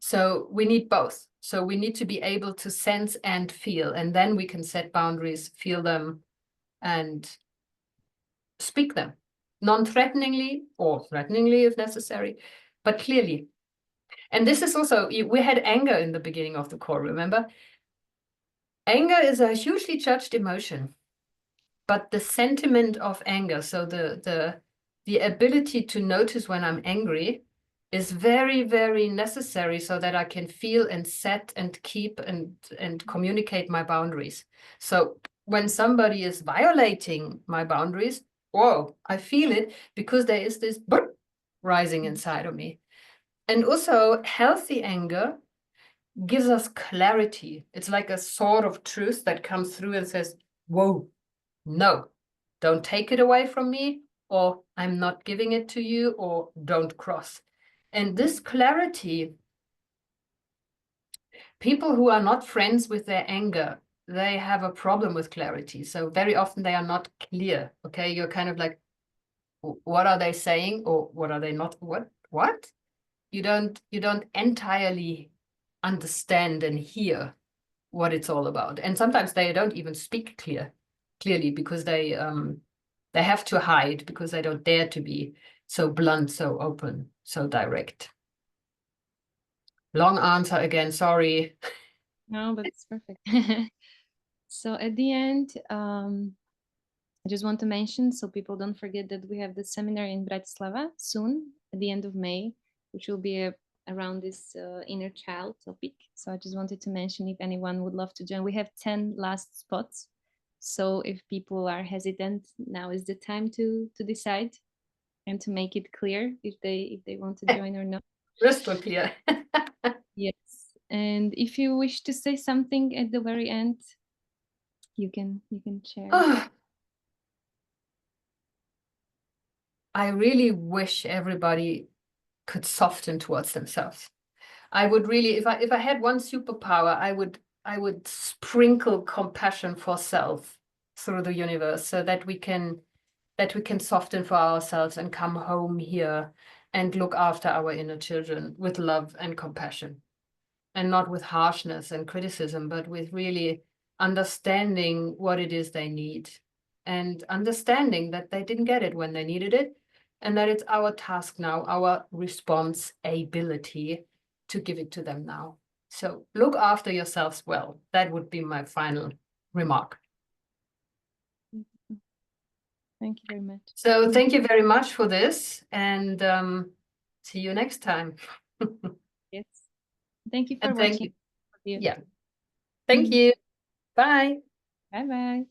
So we need both. So we need to be able to sense and feel, and then we can set boundaries, feel them, and speak them, non-threateningly or threateningly if necessary, but clearly. And this is also, we had anger in the beginning of the call, remember? Anger is a hugely charged emotion, but the sentiment of anger, so the ability to notice when I'm angry, is very, very necessary so that I can feel and set and keep and communicate my boundaries. So when somebody is violating my boundaries, whoa, I feel it, because there is this rising inside of me. And also healthy anger gives us clarity. It's like a sword of truth that comes through and says, whoa, no, don't take it away from me, or I'm not giving it to you, or don't cross. And this clarity, people who are not friends with their anger, they have a problem with clarity. So very often they are not clear, okay? You're kind of like, what are they saying, or what are they not? What? You don't entirely understand and hear what it's all about. And sometimes they don't even speak clearly because they have to hide because they don't dare to be so blunt, so open, so direct. Long answer again, sorry. No, but it's perfect. So at the end, I just want to mention so people don't forget that we have the seminar in Bratislava soon at the end of May, which will be around this inner child topic. So I just wanted to mention if anyone would love to join. We have 10 last spots. So if people are hesitant, now is the time to decide and to make it clear if they want to join or not. Crystal clear. Yes. And if you wish to say something at the very end, you can share. I really wish everybody could soften towards themselves. I would really, if I had one superpower, I would sprinkle compassion for self through the universe so that we can soften for ourselves and come home here and look after our inner children with love and compassion, and not with harshness and criticism, but with really understanding what it is they need, and understanding that they didn't get it when they needed it, and that it's our task now, our responsibility to give it to them now. So look after yourselves well. That would be my final remark. Thank you very much. So thank you very much for this, and see you next time. Yes. Thank you for And thank watching. you. Yeah. Thank you. Bye. Bye bye.